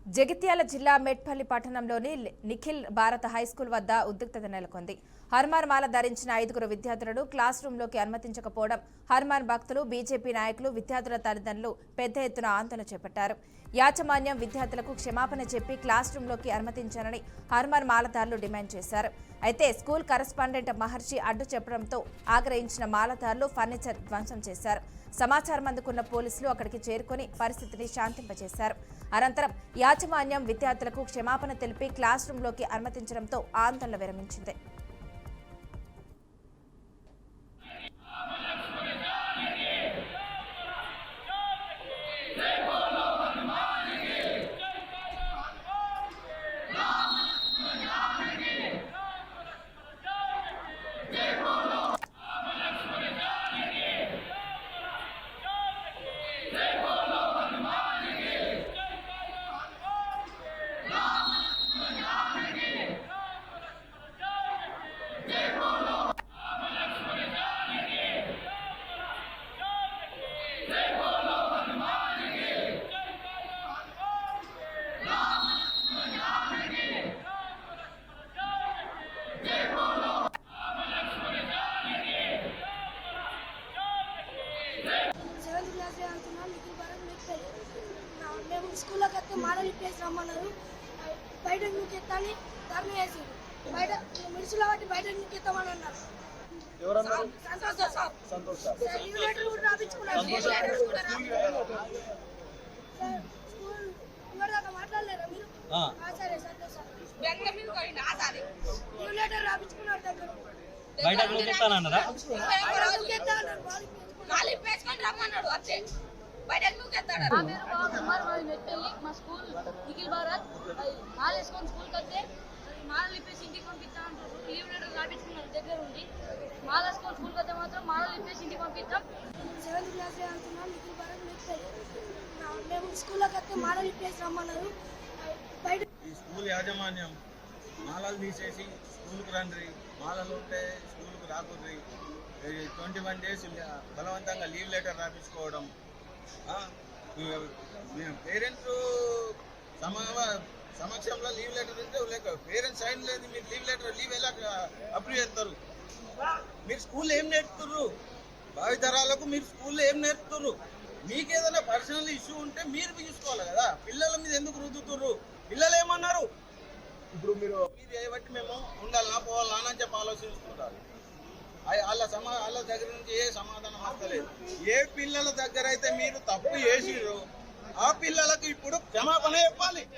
జగిత్యాల జిల్లా మెట్పల్లి పట్టణంలోని నిఖిల్ భారత హైస్కూల్ వద్ద ఉద్రిక్తత నెలకొంది. హనుమాన్ మాల ధరించిన 5గురు విద్యార్థులను క్లాస్ రూంలోకి అనుమతించకపోవడం, హనుమాన్ భక్తులు, బీజేపీ నాయకులు, విద్యార్థుల తల్లిదండ్రులు పెద్ద ఎత్తున ఆందోళన చేపట్టారు. యాజమాన్యం విద్యార్థులకు క్షమాపణ చెప్పి క్లాస్ రూంలోకి అనుమతించాలని హనుమాన్ మాలధారులు డిమాండ్ చేశారు. అయితే స్కూల్ కరెస్పాండెంట్ మహర్షి అడ్డు చెప్పడంతో ఆగ్రహించిన మాలధారులు ఫర్నిచర్ ధ్వంసం చేశారు. సమాచారం అందుకున్న పోలీసులు అక్కడికి చేరుకుని పరిస్థితిని శాంతింపజేశారు. అనంతరం యాజమాన్యం విద్యార్థులకు క్షమాపణ తెలిపి క్లాస్ రూంలోకి అనుమతించడంతో ఆందోళన విరమించింది. మేము స్కూల్లోకి వస్తే మాడల్ ఇప్పేసి రమ్మన్నారు. బయట ఎత్తాని ధర్నా చేసి బయట మిడిసిలో బట్టి బయట ఎత్తామని అన్నారు. మాట్లాడలేరా మీరు? సరే సంతోష్ లెటర్ రాపించుకున్నారు దగ్గర మా స్కూల్ నిఖిల్ భారత్ మాల వేసుకొని స్కూల్కి వస్తే మాలలు ఇప్పేసి ఇంటికి పంపిస్తామంటారు. లీవ్ లెటర్ రాపించుకున్నారు దగ్గర ఉండి. మాల వేసుకొని స్కూల్కి వస్తే మాత్రం మాలలు ఇప్పేసి ఇంటికి పంపిస్తాం. 7th క్లాస్ అనుకున్నాం. నిఖిల్ భారత్ మేము స్కూల్లోకి వస్తే మాలలు ఇప్పేసి రమ్మన్నారు. బయట ఈ స్కూల్ యాజమాన్యం మాలలు తీసేసి స్కూల్కి రండి, మాలలు ఉంటే స్కూల్కి రాకూడదు, 21 days బలవంతంగా లీవ్ లెటర్ రాపించుకోవడం, పేరెంట్స్ సమక్షంలో లీవ్ లెటర్ ఉంటే లేక పేరెంట్స్ సైన్ లేదు, మీరు లీవ్ ఎలా అప్రూవ్ చేస్తారు? మీరు స్కూల్లో ఏం నేర్పుతుర్రు? భావితరాలకు మీరు స్కూల్లో ఏం నేర్పుతుర్రు? మీకు ఏదైనా పర్సనల్ ఇష్యూ ఉంటే మీరు చూసుకోవాలి కదా. పిల్లల మీద ఎందుకు రుద్దుతుర్రు? పిల్లలు ఏమన్నారు? ఇప్పుడు మీరు బట్టి మేము ఉండాలన్నా పోవాలా అని చెప్పి ఆలోచిస్తుంటారు. వాళ్ళ దగ్గర నుంచి ఏ సమాధానం వస్తలేదు. ఏ పిల్లల దగ్గర అయితే మీరు తప్పు చేసిర్రు ఆ పిల్లలకు ఇప్పుడు క్షమాపణ చెప్పాలి.